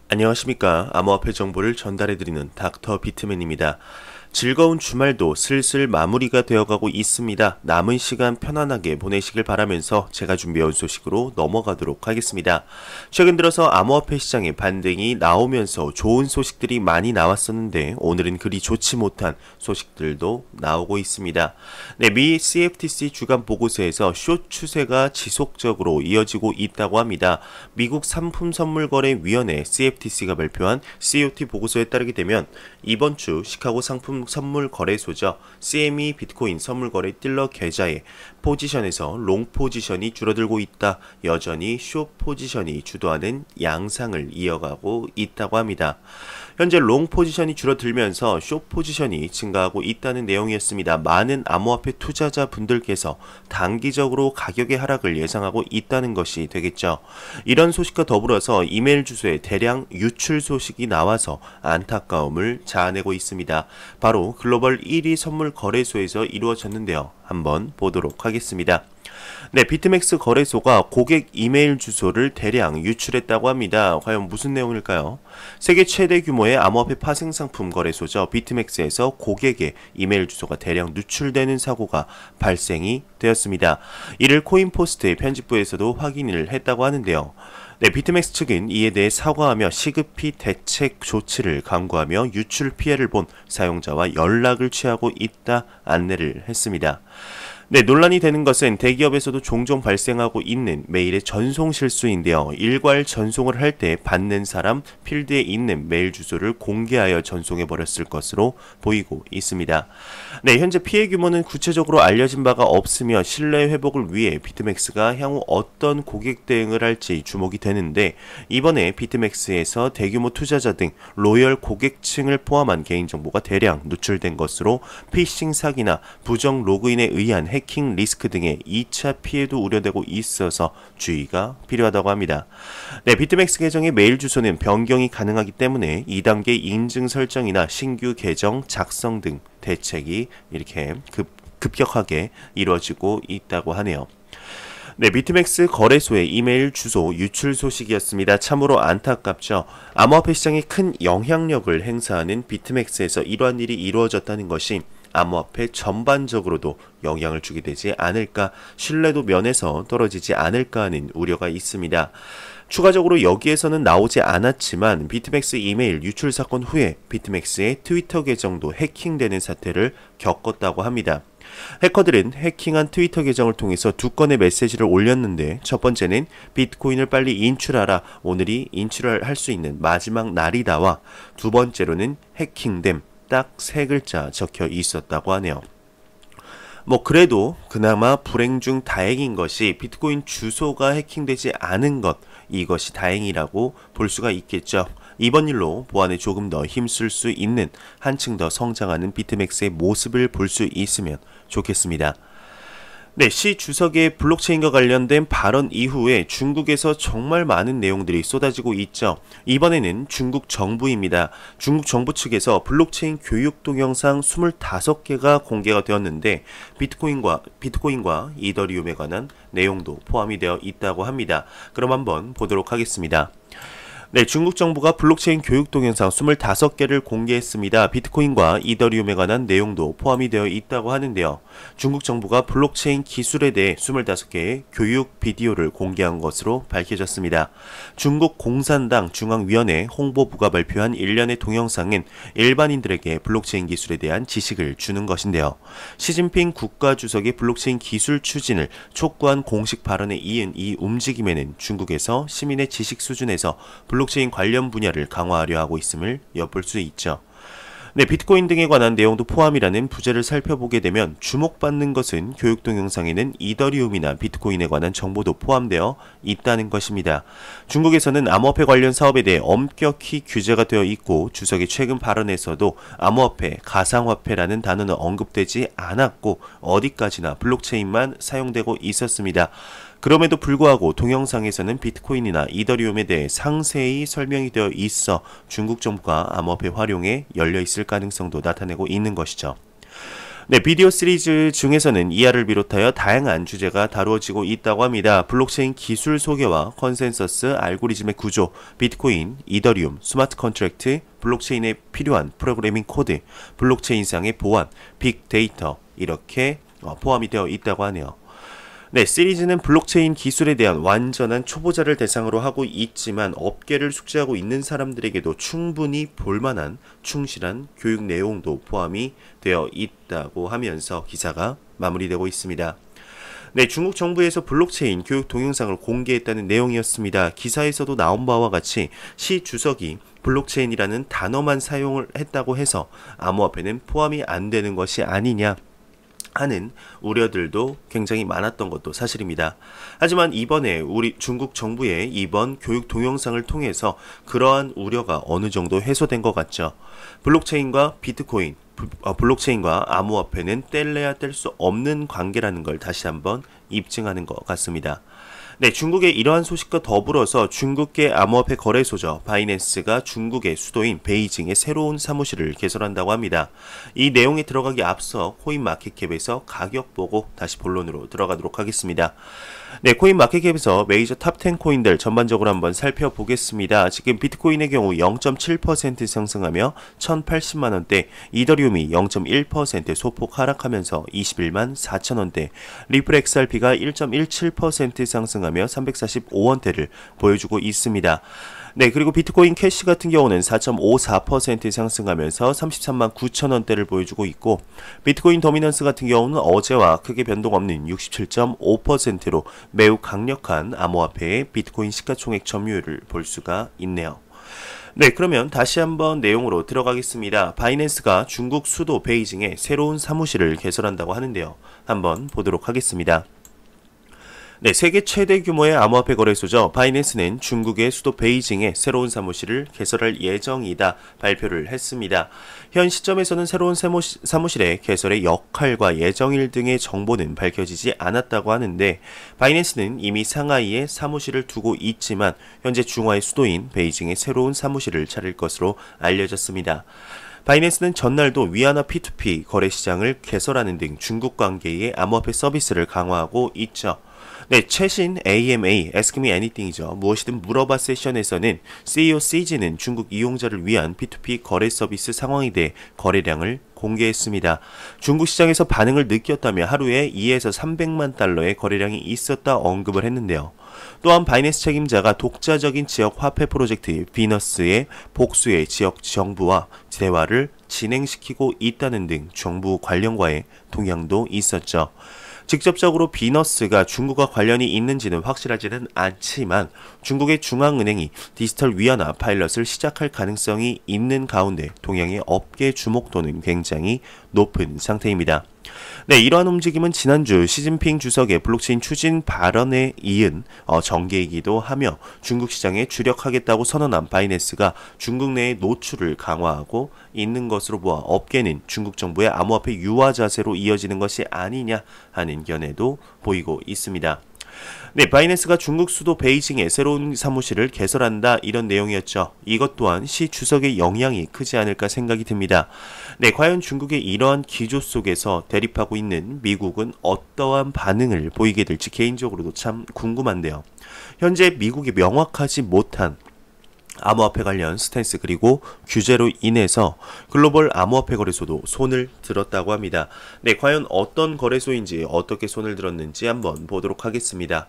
안녕하십니까. 암호화폐 정보를 전달해드리는 닥터 비트맨입니다. 즐거운 주말도 슬슬 마무리가 되어가고 있습니다. 남은 시간 편안하게 보내시길 바라면서 제가 준비해온 소식으로 넘어가도록 하겠습니다. 최근 들어서 암호화폐 시장에 반등이 나오면서 좋은 소식들이 많이 나왔었는데 오늘은 그리 좋지 못한 소식들도 나오고 있습니다. 네, 미 CFTC 주간 보고서에서 숏 추세가 지속적으로 이어지고 있다고 합니다. 미국 상품선물거래위원회 CFTC가 발표한 COT 보고서에 따르게 되면 이번 주 시카고 상품 선물 거래소죠. CME 비트코인 선물 거래 딜러 계좌의 포지션에서 롱 포지션이 줄어들고 있다. 여전히 숏 포지션이 주도하는 양상을 이어가고 있다고 합니다. 현재 롱 포지션이 줄어들면서 숏 포지션이 증가하고 있다는 내용이었습니다. 많은 암호화폐 투자자분들께서 단기적으로 가격의 하락을 예상하고 있다는 것이 되겠죠. 이런 소식과 더불어서 이메일 주소에 대량 유출 소식이 나와서 안타까움을 자아내고 있습니다. 바로 글로벌 1위 선물 거래소에서 이루어졌는데요. 한번 보도록 하겠습니다. 네, 비트맥스 거래소가 고객 이메일 주소를 대량 유출했다고 합니다. 과연 무슨 내용일까요? 세계 최대 규모의 암호화폐 파생 상품 거래소죠. 비트맥스에서 고객의 이메일 주소가 대량 누출되는 사고가 발생이 되었습니다. 이를 코인포스트의 편집부에서도 확인을 했다고 하는데요. 네, 비트맥스 측은 이에 대해 사과하며 시급히 대책 조치를 강구하며 유출 피해를 본 사용자와 연락을 취하고 있다 안내를 했습니다. 네, 논란이 되는 것은 대기업에서도 종종 발생하고 있는 메일의 전송 실수인데요. 일괄 전송을 할 때 받는 사람 필드에 있는 메일 주소를 공개하여 전송해 버렸을 것으로 보이고 있습니다. 네, 현재 피해 규모는 구체적으로 알려진 바가 없으며 신뢰 회복을 위해 비트맥스가 향후 어떤 고객 대응을 할지 주목이 되는데 이번에 비트맥스에서 대규모 투자자 등 로열 고객층을 포함한 개인정보가 대량 누출된 것으로 피싱 사기나 부정 로그인에 의한 해킹 리스크 등의 2차 피해도 우려되고 있어서 주의가 필요하다고 합니다. 네, 비트맥스 계정의 메일 주소는 변경이 가능하기 때문에 2단계 인증 설정이나 신규 계정 작성 등 대책이 이렇게 급격하게 이루어지고 있다고 하네요. 네, 비트맥스 거래소의 이메일 주소 유출 소식이었습니다. 참으로 안타깝죠. 암호화폐 시장에 큰 영향력을 행사하는 비트맥스에서 이러한 일이 이루어졌다는 것이 암호화폐 전반적으로도 영향을 주게 되지 않을까, 신뢰도 면에서 떨어지지 않을까 하는 우려가 있습니다. 추가적으로 여기에서는 나오지 않았지만 비트맥스 이메일 유출 사건 후에 비트맥스의 트위터 계정도 해킹되는 사태를 겪었다고 합니다. 해커들은 해킹한 트위터 계정을 통해서 두 건의 메시지를 올렸는데 첫 번째는 비트코인을 빨리 인출하라, 오늘이 인출할 수 있는 마지막 날이다와 두 번째로는 해킹됨, 딱 세 글자 적혀 있었다고 하네요. 그래도 그나마 불행 중 다행인 것이 비트코인 주소가 해킹되지 않은 것, 이것이 다행이라고 볼 수가 있겠죠. 이번 일로 보안에 조금 더 힘쓸 수 있는, 한층 더 성장하는 비트맥스의 모습을 볼 수 있으면 좋겠습니다. 네, 시 주석의 블록체인과 관련된 발언 이후에 중국에서 정말 많은 내용들이 쏟아지고 있죠. 이번에는 중국 정부입니다. 중국 정부 측에서 블록체인 교육 동영상 25개가 공개가 되었는데 비트코인과 이더리움에 관한 내용도 포함이 되어 있다고 합니다. 그럼 한번 보도록 하겠습니다. 네, 중국 정부가 블록체인 교육 동영상 25개를 공개했습니다. 비트코인과 이더리움에 관한 내용도 포함이 되어 있다고 하는데요. 중국 정부가 블록체인 기술에 대해 25개의 교육 비디오를 공개한 것으로 밝혀졌습니다. 중국 공산당 중앙위원회 홍보부가 발표한 일련의 동영상은 일반인들에게 블록체인 기술에 대한 지식을 주는 것인데요. 시진핑 국가주석의 블록체인 기술 추진을 촉구한 공식 발언에 이은 이 움직임에는 중국에서 시민의 지식 수준에서 블록체인 관련 분야를 강화하려 하고 있음을 엿볼 수 있죠. 네, 비트코인 등에 관한 내용도 포함이라는 부제를 살펴보게 되면 주목받는 것은 교육 동영상에는 이더리움이나 비트코인에 관한 정보도 포함되어 있다는 것입니다. 중국에서는 암호화폐 관련 사업에 대해 엄격히 규제가 되어 있고 주석의 최근 발언에서도 암호화폐, 가상화폐라는 단어는 언급되지 않았고 어디까지나 블록체인만 사용되고 있었습니다. 그럼에도 불구하고 동영상에서는 비트코인이나 이더리움에 대해 상세히 설명이 되어 있어 중국 정부가 암호화폐 활용에 열려 있을 가능성도 나타내고 있는 것이죠. 네, 비디오 시리즈 중에서는 이하를 비롯하여 다양한 주제가 다루어지고 있다고 합니다. 블록체인 기술 소개와 컨센서스, 알고리즘의 구조, 비트코인, 이더리움, 스마트 컨트랙트, 블록체인에 필요한 프로그래밍 코드, 블록체인상의 보안, 빅데이터 이렇게 포함이 되어 있다고 하네요. 네, 시리즈는 블록체인 기술에 대한 완전한 초보자를 대상으로 하고 있지만 업계를 숙지하고 있는 사람들에게도 충분히 볼만한 충실한 교육 내용도 포함이 되어 있다고 하면서 기사가 마무리되고 있습니다. 네, 중국 정부에서 블록체인 교육 동영상을 공개했다는 내용이었습니다. 기사에서도 나온 바와 같이 시 주석이 블록체인이라는 단어만 사용을 했다고 해서 암호화폐는 포함이 안 되는 것이 아니냐 하는 우려들도 굉장히 많았던 것도 사실입니다. 하지만 이번에 우리 중국 정부의 이번 교육 동영상을 통해서 그러한 우려가 어느 정도 해소된 것 같죠. 블록체인과 비트코인, 블록체인과 암호화폐는 뗄래야 뗄 수 없는 관계라는 걸 다시 한번 입증하는 것 같습니다. 네, 중국의 이러한 소식과 더불어서 중국계 암호화폐 거래소죠. 바이낸스가 중국의 수도인 베이징에 새로운 사무실을 개설한다고 합니다. 이 내용에 들어가기 앞서 코인마켓캡에서 가격 보고 다시 본론으로 들어가도록 하겠습니다. 네, 코인마켓캡에서 메이저 탑10 코인들 전반적으로 한번 살펴보겠습니다. 지금 비트코인의 경우 0.7% 상승하며 1080만원대, 이더리움이 0.1% 소폭 하락하면서 21만 4천원대, 리플 XRP가 1.17% 상승하며 345원대를 보여주고 있습니다. 네, 그리고 비트코인 캐시 같은 경우는 4.54% 상승하면서 33만 9천원대를 보여주고 있고, 비트코인 도미넌스 같은 경우는 어제와 크게 변동 없는 67.5%로 매우 강력한 암호화폐의 비트코인 시가총액 점유율을 볼 수가 있네요. 네, 그러면 다시 한번 내용으로 들어가겠습니다. 바이낸스가 중국 수도 베이징에 새로운 사무실을 개설한다고 하는데요. 한번 보도록 하겠습니다. 네, 세계 최대 규모의 암호화폐 거래소죠. 바이낸스는 중국의 수도 베이징에 새로운 사무실을 개설할 예정이다 발표를 했습니다. 현 시점에서는 새로운 사무실의 개설의 역할과 예정일 등의 정보는 밝혀지지 않았다고 하는데, 바이낸스는 이미 상하이에 사무실을 두고 있지만 현재 중화의 수도인 베이징에 새로운 사무실을 차릴 것으로 알려졌습니다. 바이낸스는 전날도 위안화 P2P 거래시장을 개설하는 등 중국 관계의 암호화폐 서비스를 강화하고 있죠. 네, 최신 AMA, Ask Me Anything이죠. 무엇이든 물어봐 세션에서는 CEO CG는 중국 이용자를 위한 P2P 거래 서비스 상황에 대해 거래량을 공개했습니다. 중국 시장에서 반응을 느꼈다며 하루에 2에서 300만 달러의 거래량이 있었다 언급을 했는데요. 또한 바이낸스 책임자가 독자적인 지역 화폐 프로젝트 비너스의 복수의 지역 정부와 대화를 진행시키고 있다는 등 정부 관련과의 동향도 있었죠. 직접적으로 비너스가 중국과 관련이 있는지는 확실하지는 않지만 중국의 중앙은행이 디지털 위안화 파일럿을 시작할 가능성이 있는 가운데 동양의 업계 주목도는 굉장히 높은 상태입니다. 네, 이러한 움직임은 지난주 시진핑 주석의 블록체인 추진 발언에 이은 전개이기도 하며 중국 시장에 주력하겠다고 선언한 바이낸스가 중국 내의 노출을 강화하고 있는 것으로 보아 업계는 중국 정부의 암호화폐 유화 자세로 이어지는 것이 아니냐 하는 견해도 보이고 있습니다. 네, 바이낸스가 중국 수도 베이징에 새로운 사무실을 개설한다 이런 내용이었죠. 이것 또한 시 주석의 영향이 크지 않을까 생각이 듭니다. 네, 과연 중국의 이러한 기조 속에서 대립하고 있는 미국은 어떠한 반응을 보이게 될지 개인적으로도 참 궁금한데요. 현재 미국이 명확하지 못한 암호화폐 관련 스탠스 그리고 규제로 인해서 글로벌 암호화폐 거래소도 손을 들었다고 합니다. 네, 과연 어떤 거래소인지 어떻게 손을 들었는지 한번 보도록 하겠습니다.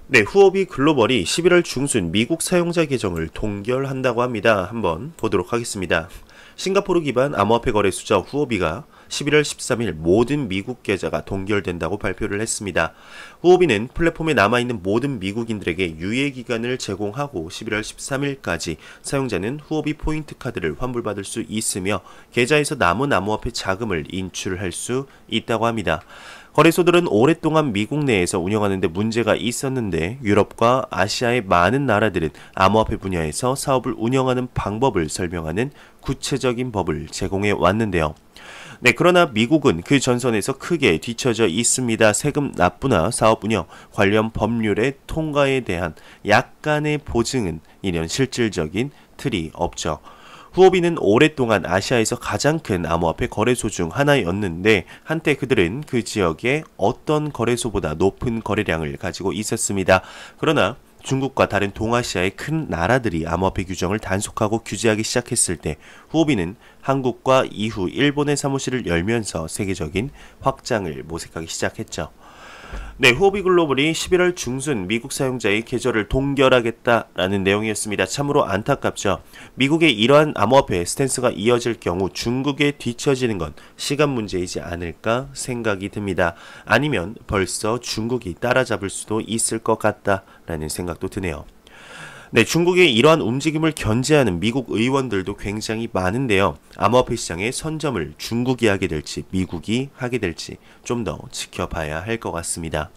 네, 후오비 글로벌이 11월 중순 미국 사용자 계정을 동결한다고 합니다. 한번 보도록 하겠습니다. 싱가포르 기반 암호화폐 거래소자 후오비가 11월 13일 모든 미국 계좌가 동결된다고 발표를 했습니다. 후오비는 플랫폼에 남아있는 모든 미국인들에게 유예기간을 제공하고 11월 13일까지 사용자는 후오비 포인트 카드를 환불받을 수 있으며 계좌에서 남은 암호화폐 자금을 인출할 수 있다고 합니다. 거래소들은 오랫동안 미국 내에서 운영하는 데 문제가 있었는데 유럽과 아시아의 많은 나라들은 암호화폐 분야에서 사업을 운영하는 방법을 설명하는 구체적인 법을 제공해 왔는데요. 네, 그러나 미국은 그 전선에서 크게 뒤처져 있습니다. 세금 납부나 사업 운영, 관련 법률의 통과에 대한 약간의 보증은 이런 실질적인 틀이 없죠. 후오비는 오랫동안 아시아에서 가장 큰 암호화폐 거래소 중 하나였는데 한때 그들은 그 지역의 어떤 거래소보다 높은 거래량을 가지고 있었습니다. 그러나 중국과 다른 동아시아의 큰 나라들이 암호화폐 규정을 단속하고 규제하기 시작했을 때 후오비는 한국과 이후 일본의 사무실을 열면서 세계적인 확장을 모색하기 시작했죠. 네, 후오비 글로벌이 11월 중순 미국 사용자의 계좌를 동결하겠다라는 내용이었습니다. 참으로 안타깝죠. 미국의 이러한 암호화폐 스탠스가 이어질 경우 중국에 뒤처지는 건 시간 문제이지 않을까 생각이 듭니다. 아니면 벌써 중국이 따라잡을 수도 있을 것 같다라는 생각도 드네요. 네, 중국의 이러한 움직임을 견제하는 미국 의원들도 굉장히 많은데요. 암호화폐 시장의 선점을 중국이 하게 될지 미국이 하게 될지 좀 더 지켜봐야 할 것 같습니다.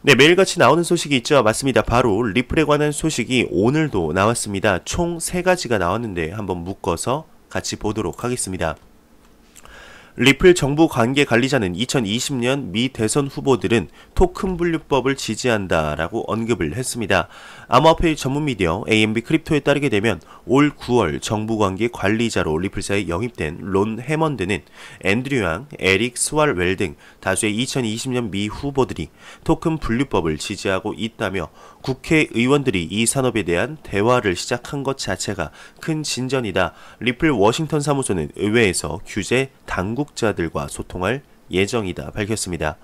네, 매일같이 나오는 소식이 있죠. 맞습니다. 바로 리플에 관한 소식이 오늘도 나왔습니다. 총 3가지가 나왔는데 한번 묶어서 같이 보도록 하겠습니다. 리플 정부 관계 관리자는 2020년 미 대선 후보들은 토큰 분류법을 지지한다라고 언급을 했습니다. 암호화폐 전문 미디어 AMB 크립토에 따르게 되면 올 9월 정부 관계 관리자로 리플사에 영입된 론 해먼드는 앤드류 양, 에릭 스왈웰 등 다수의 2020년 미 후보들이 토큰 분류법을 지지하고 있다며 국회의원들이 이 산업에 대한 대화를 시작한 것 자체가 큰 진전이다. 리플 워싱턴 사무소는 의회에서 규제 당국자들과 소통할 예정이다 밝혔습니다.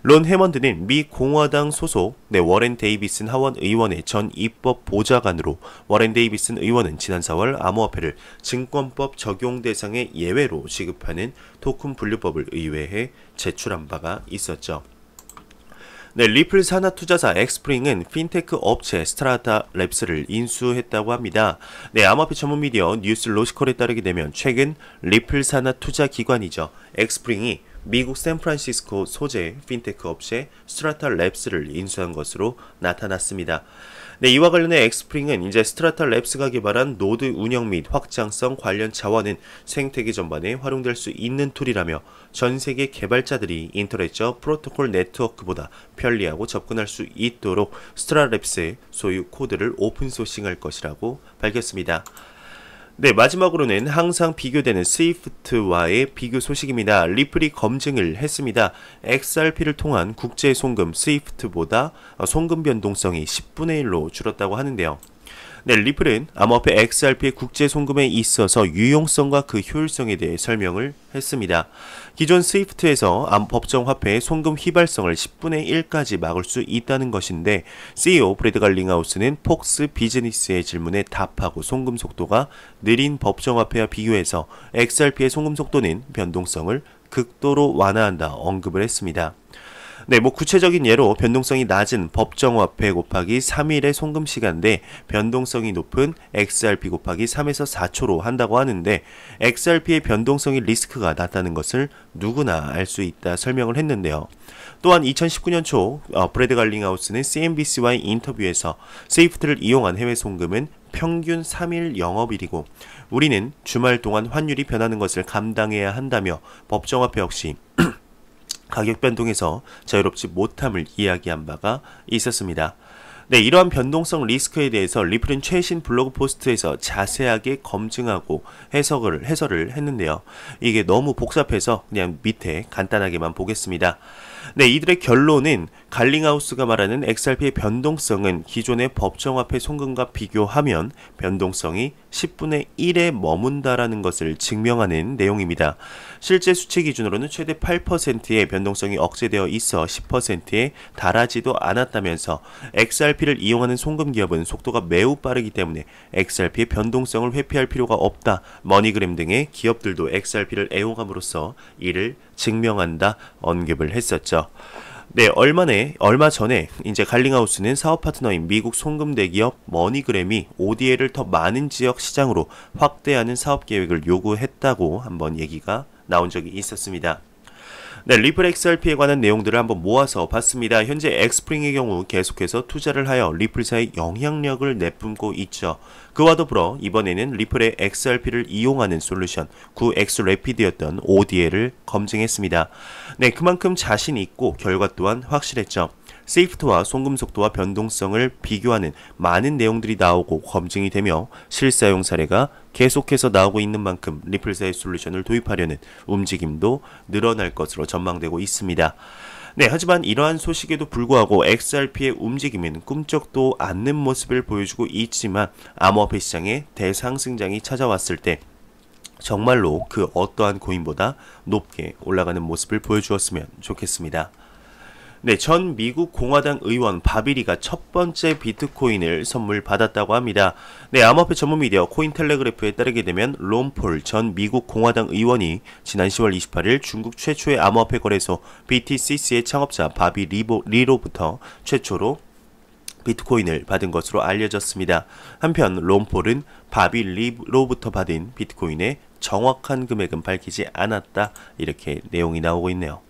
론 해먼드는 미 공화당 소속 워렌 데이비슨 하원 의원의 전 입법 보좌관으로 워렌 데이비슨 의원은 지난 4월 암호화폐를 증권법 적용 대상의 예외로 취급하는 토큰 분류법을 의회에 제출한 바가 있었죠. 네, 리플 산하 투자사 엑스프링은 핀테크 업체 스트라타 랩스를 인수했다고 합니다. 네, 암호화폐 전문 미디어 뉴스 로시컬에 따르게 되면 최근 리플 산하 투자 기관이죠. 엑스프링이 미국 샌프란시스코 소재 핀테크 업체 스트라타 랩스를 인수한 것으로 나타났습니다. 네, 이와 관련해 엑스프링은 이제 스트라타 랩스가 개발한 노드 운영 및 확장성 관련 자원은 생태계 전반에 활용될 수 있는 툴이라며 전 세계 개발자들이 인터넷적 프로토콜 네트워크보다 편리하고 접근할 수 있도록 스트라타 랩스의 소유 코드를 오픈소싱할 것이라고 밝혔습니다. 네, 마지막으로는 항상 비교되는 스위프트와의 비교 소식입니다. 리플이 검증을 했습니다. XRP를 통한 국제 송금 스위프트보다 송금 변동성이 10분의 1로 줄었다고 하는데요. 네, 리플은 암호화폐 XRP의 국제 송금에 있어서 유용성과 그 효율성에 대해 설명을 했습니다. 기존 스위프트에서 법정 화폐의 송금 휘발성을 10분의 1까지 막을 수 있다는 것인데 CEO 브래드 갈링하우스는 폭스 비즈니스의 질문에 답하고 송금 속도가 느린 법정 화폐와 비교해서 XRP의 송금 속도는 변동성을 극도로 완화한다 언급을 했습니다. 네, 구체적인 예로 변동성이 낮은 법정화폐 곱하기 3일의 송금 시간대 변동성이 높은 XRP 곱하기 3에서 4초로 한다고 하는데 XRP의 변동성이 리스크가 낮다는 것을 누구나 알 수 있다 설명을 했는데요. 또한 2019년 초 브래드 갈링하우스는 CNBC와의 인터뷰에서 스위프트를 이용한 해외 송금은 평균 3일 영업일이고 우리는 주말 동안 환율이 변하는 것을 감당해야 한다며 법정화폐 역시 가격 변동에서 자유롭지 못함을 이야기한 바가 있었습니다. 네, 이러한 변동성 리스크에 대해서 리플은 최신 블로그 포스트에서 자세하게 검증하고 해설을 했는데요. 이게 너무 복잡해서 그냥 밑에 간단하게만 보겠습니다. 네, 이들의 결론은 갈링하우스가 말하는 XRP의 변동성은 기존의 법정화폐 송금과 비교하면 변동성이 10분의 1에 머문다라는 것을 증명하는 내용입니다. 실제 수치 기준으로는 최대 8%의 변동성이 억제되어 있어 10%에 달하지도 않았다면서 XRP를 이용하는 송금 기업은 속도가 매우 빠르기 때문에 XRP의 변동성을 회피할 필요가 없다. 머니그램 등의 기업들도 XRP를 애용함으로써 이를 증명한다 언급을 했었죠. 네, 얼마 전에 이제 갈링하우스는 사업 파트너인 미국 송금 대기업 머니그램이 ODA를 더 많은 지역 시장으로 확대하는 사업 계획을 요구했다고 한번 얘기가 나온 적이 있었습니다. 네, 리플 XRP에 관한 내용들을 한번 모아서 봤습니다. 현재 엑스프링의 경우 계속해서 투자를 하여 리플사의 영향력을 내뿜고 있죠. 그와 더불어 이번에는 리플의 XRP를 이용하는 솔루션 9X래피드였던 ODA를 검증했습니다. 네, 그만큼 자신 있고 결과 또한 확실했죠. 세이프트와 송금 속도와 변동성을 비교하는 많은 내용들이 나오고 검증이 되며 실사용 사례가 계속해서 나오고 있는 만큼 리플사의 솔루션을 도입하려는 움직임도 늘어날 것으로 전망되고 있습니다. 네, 하지만 이러한 소식에도 불구하고 XRP의 움직임은 꿈쩍도 않는 모습을 보여주고 있지만 암호화폐 시장의 대상승장이 찾아왔을 때 정말로 그 어떠한 코인보다 높게 올라가는 모습을 보여주었으면 좋겠습니다. 네, 전 미국 공화당 의원 바비리가 첫 번째 비트코인을 선물 받았다고 합니다. 네, 암호화폐 전문 미디어 코인텔레그래프에 따르게 되면 론 폴 전 미국 공화당 의원이 지난 10월 28일 중국 최초의 암호화폐 거래소 BTCC의 창업자 바비 리로부터 최초로 비트코인을 받은 것으로 알려졌습니다. 한편 론 폴은 바비 리로부터 받은 비트코인의 정확한 금액은 밝히지 않았다. 이렇게 내용이 나오고 있네요.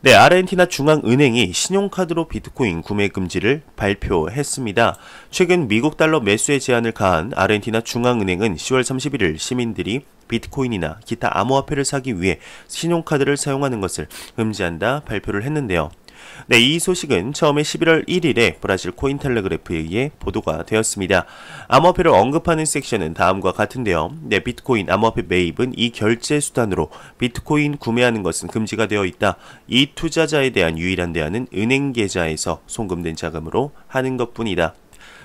네, 아르헨티나 중앙은행이 신용카드로 비트코인 구매 금지를 발표했습니다. 최근 미국 달러 매수에 제한을 가한 아르헨티나 중앙은행은 10월 31일 시민들이 비트코인이나 기타 암호화폐를 사기 위해 신용카드를 사용하는 것을 금지한다 발표를 했는데요. 네, 이 소식은 처음에 11월 1일에 브라질 코인텔레그래프에 의해 보도가 되었습니다. 암호화폐를 언급하는 섹션은 다음과 같은데요. 네, 비트코인 암호화폐 매입은 이 결제 수단으로 비트코인 구매하는 것은 금지가 되어 있다. 이 투자자에 대한 유일한 대안은 은행 계좌에서 송금된 자금으로 하는 것뿐이다.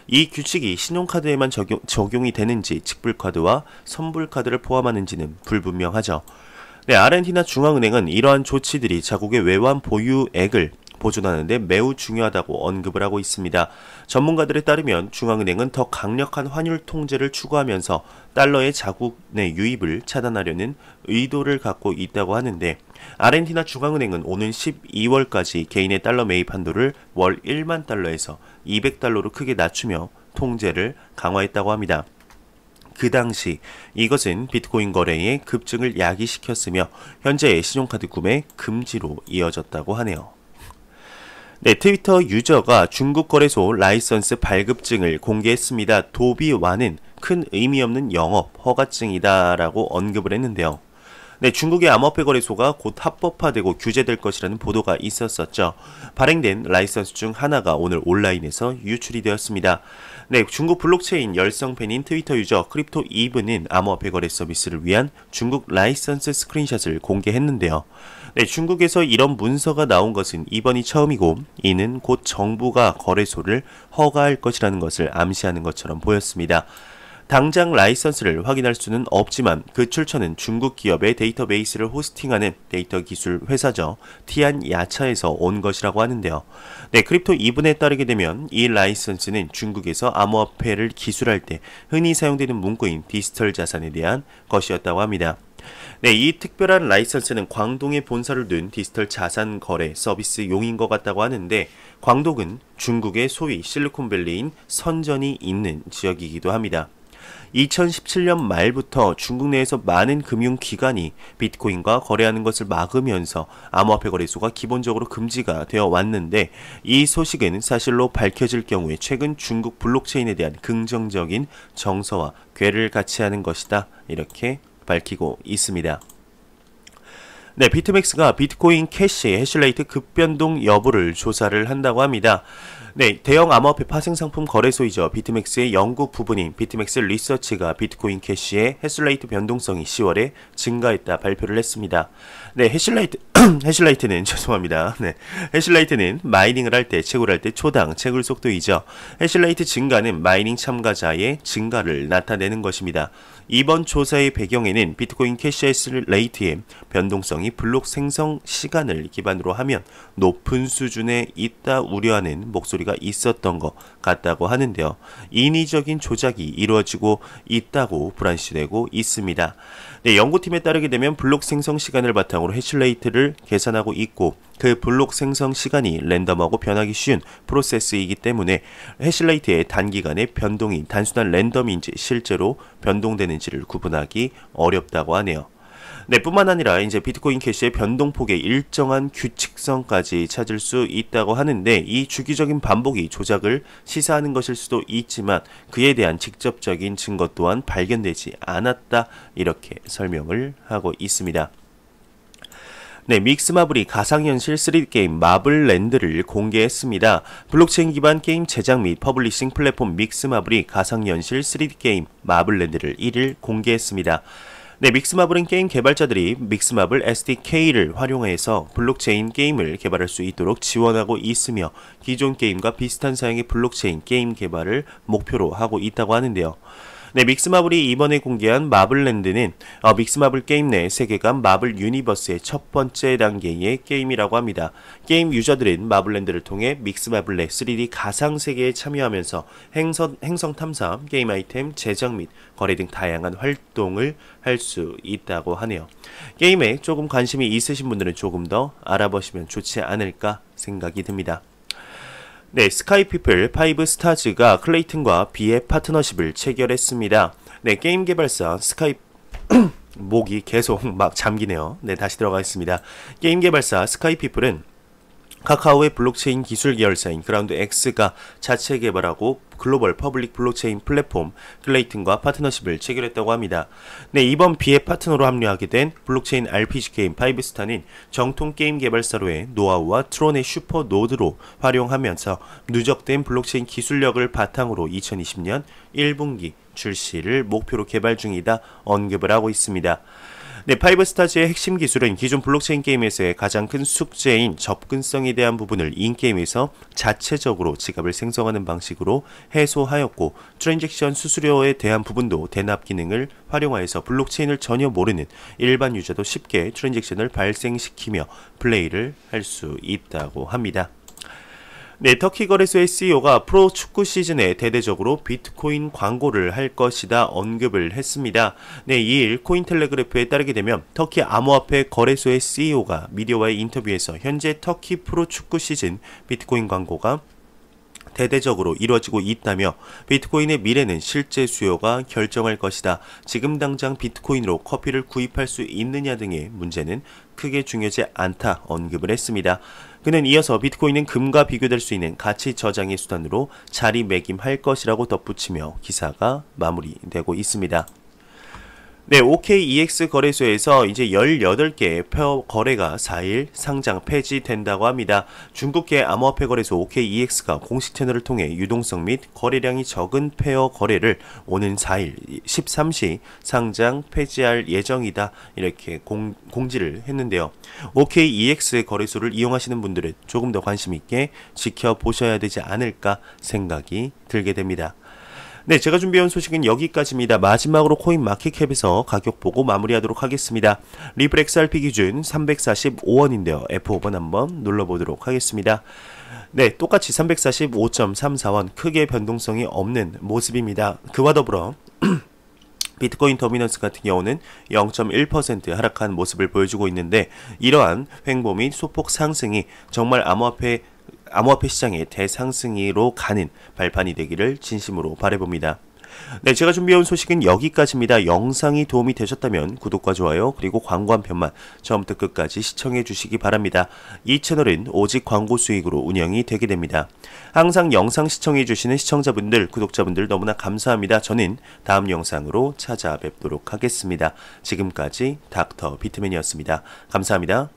이 규칙이 신용카드에만 적용이 되는지 직불카드와 선불카드를 포함하는지는 불분명하죠. 네, 아르헨티나 중앙은행은 이러한 조치들이 자국의 외환 보유액을 보존하는 데 매우 중요하다고 언급을 하고 있습니다. 전문가들에 따르면 중앙은행은 더 강력한 환율 통제를 추구하면서 달러의 자국 내 유입을 차단하려는 의도를 갖고 있다고 하는데 아르헨티나 중앙은행은 오는 12월까지 개인의 달러 매입 한도를 월 1만 달러에서 200달러로 크게 낮추며 통제를 강화했다고 합니다. 그 당시 이것은 비트코인 거래의 급증을 야기시켰으며 현재의 신용카드 구매 금지로 이어졌다고 하네요. 네, 트위터 유저가 중국 거래소 라이선스 발급증을 공개했습니다. 도비와는 큰 의미 없는 영업 허가증이다 라고 언급을 했는데요. 네, 중국의 암호화폐 거래소가 곧 합법화되고 규제될 것이라는 보도가 있었었죠. 발행된 라이선스 중 하나가 오늘 온라인에서 유출이 되었습니다. 네, 중국 블록체인 열성팬인 트위터 유저 크립토 이브는 암호화폐 거래 서비스를 위한 중국 라이선스 스크린샷을 공개했는데요. 네, 중국에서 이런 문서가 나온 것은 이번이 처음이고 이는 곧 정부가 거래소를 허가할 것이라는 것을 암시하는 것처럼 보였습니다. 당장 라이선스를 확인할 수는 없지만 그 출처는 중국 기업의 데이터베이스를 호스팅하는 데이터 기술 회사죠. 티안야차에서 온 것이라고 하는데요. 네, 크립토 이분에 따르게 되면 이 라이선스는 중국에서 암호화폐를 기술할 때 흔히 사용되는 문구인 디지털 자산에 대한 것이었다고 합니다. 네, 이 특별한 라이선스는 광동에 본사를 둔 디지털 자산 거래 서비스 용인 것 같다고 하는데 광동은 중국의 소위 실리콘밸리인 선전이 있는 지역이기도 합니다. 2017년 말부터 중국 내에서 많은 금융기관이 비트코인과 거래하는 것을 막으면서 암호화폐 거래소가 기본적으로 금지가 되어 왔는데 이 소식은 사실로 밝혀질 경우에 최근 중국 블록체인에 대한 긍정적인 정서와 궤를 같이 하는 것이다. 이렇게 밝히고 있습니다. 네, 비트맥스가 비트코인 캐시 해시레이트 급변동 여부를 조사를 한다고 합니다. 네, 대형 암호화폐 파생상품 거래소이죠. 비트맥스의 영국 부분인 비트맥스 리서치가 비트코인 캐시의 해시레이트 변동성이 10월에 증가했다 발표를 했습니다. 네, 해시레이트는 죄송합니다. 네, 해시레이트는 마이닝을 할 때, 채굴 할 때 초당 채굴 속도이죠. 해시레이트 증가는 마이닝 참가자의 증가를 나타내는 것입니다. 이번 조사의 배경에는 비트코인 캐시 해시레이트의 변동성이 블록 생성 시간을 기반으로 하면 높은 수준에 있다 우려하는 목소리가 있었던 것 같다고 하는데요. 인위적인 조작이 이루어지고 있다고 불안시되고 있습니다. 네, 연구팀에 따르게 되면 블록 생성 시간을 바탕으로 해시레이트를 계산하고 있고 그 블록 생성 시간이 랜덤하고 변하기 쉬운 프로세스이기 때문에 해시레이트의 단기간의 변동이 단순한 랜덤인지 실제로 변동되는지를 구분하기 어렵다고 하네요. 네, 뿐만 아니라 이제 비트코인 캐시의 변동폭의 일정한 규칙성까지 찾을 수 있다고 하는데 이 주기적인 반복이 조작을 시사하는 것일 수도 있지만 그에 대한 직접적인 증거 또한 발견되지 않았다 이렇게 설명을 하고 있습니다. 네, 믹스마블이 가상현실 3D 게임 마블랜드를 공개했습니다. 블록체인 기반 게임 제작 및 퍼블리싱 플랫폼 믹스마블이 가상현실 3D 게임 마블랜드를 1일 공개했습니다. 네, 믹스마블은 게임 개발자들이 믹스마블 SDK를 활용해서 블록체인 게임을 개발할 수 있도록 지원하고 있으며 기존 게임과 비슷한 사양의 블록체인 게임 개발을 목표로 하고 있다고 하는데요. 네, 믹스마블이 이번에 공개한 마블랜드는 믹스마블 게임 내 세계관 마블 유니버스의 첫 번째 단계의 게임이라고 합니다. 게임 유저들은 마블랜드를 통해 믹스마블 내 3D 가상 세계에 참여하면서 행성 탐사, 게임 아이템 제작 및 거래 등 다양한 활동을 할 수 있다고 하네요. 게임에 조금 관심이 있으신 분들은 조금 더 알아보시면 좋지 않을까 생각이 듭니다. 네, 스카이피플 5스타즈가 클레이튼과 비의 파트너십을 체결했습니다. 네, 게임 개발사 목이 계속 막 잠기네요. 네, 다시 들어가겠습니다. 게임 개발사 스카이피플은 카카오의 블록체인 기술 계열사인 그라운드X가 자체 개발하고 글로벌 퍼블릭 블록체인 플랫폼 클레이튼과 파트너십을 체결했다고 합니다. 네, 이번 비의 파트너로 합류하게 된 블록체인 RPG 게임 5스타는 정통 게임 개발사로의 노하우와 트론의 슈퍼 노드로 활용하면서 누적된 블록체인 기술력을 바탕으로 2020년 1분기 출시를 목표로 개발 중이다 언급을 하고 있습니다. 네, 5스타즈의 핵심 기술은 기존 블록체인 게임에서의 가장 큰 숙제인 접근성에 대한 부분을 인게임에서 자체적으로 지갑을 생성하는 방식으로 해소하였고, 트랜잭션 수수료에 대한 부분도 대납 기능을 활용하여서 블록체인을 전혀 모르는 일반 유저도 쉽게 트랜잭션을 발생시키며 플레이를 할 수 있다고 합니다. 네, 터키 거래소의 CEO가 프로 축구 시즌에 대대적으로 비트코인 광고를 할 것이다 언급을 했습니다. 네, 2일 코인텔레그래프에 따르게 되면 터키 암호화폐 거래소의 CEO가 미디어와의 인터뷰에서 현재 터키 프로 축구 시즌 비트코인 광고가 대대적으로 이루어지고 있다며 비트코인의 미래는 실제 수요가 결정할 것이다. 지금 당장 비트코인으로 커피를 구입할 수 있느냐 등의 문제는 크게 중요하지 않다 언급을 했습니다. 그는 이어서 비트코인은 금과 비교될 수 있는 가치 저장의 수단으로 자리매김할 것이라고 덧붙이며 기사가 마무리되고 있습니다. 네, OKEX 거래소에서 이제 18개의 거래가 4일 상장 폐지된다고 합니다. 중국계 암호화폐 거래소 OKEX가 공식 채널을 통해 유동성 및 거래량이 적은 페어 거래를 오는 4일 13시 상장 폐지할 예정이다 이렇게 공지를 했는데요. OKEX 거래소를 이용하시는 분들은 조금 더 관심 있게 지켜보셔야 되지 않을까 생각이 들게 됩니다. 네, 제가 준비해온 소식은 여기까지입니다. 마지막으로 코인마켓캡에서 가격 보고 마무리하도록 하겠습니다. 리플 XRP 기준 345원인데요. F5번 한번 눌러보도록 하겠습니다. 네, 똑같이 345.34원 크게 변동성이 없는 모습입니다. 그와 더불어 비트코인 더미넌스 같은 경우는 0.1% 하락한 모습을 보여주고 있는데, 이러한 횡보 및 소폭 상승이 정말 암호화폐 시장의 대상승으로 가는 발판이 되기를 진심으로 바라봅니다. 네, 제가 준비해온 소식은 여기까지입니다. 영상이 도움이 되셨다면 구독과 좋아요 그리고 광고 한 편만 처음부터 끝까지 시청해 주시기 바랍니다. 이 채널은 오직 광고 수익으로 운영이 되게 됩니다. 항상 영상 시청해 주시는 시청자분들, 구독자분들 너무나 감사합니다. 저는 다음 영상으로 찾아뵙도록 하겠습니다. 지금까지 닥터 비트맨이었습니다. 감사합니다.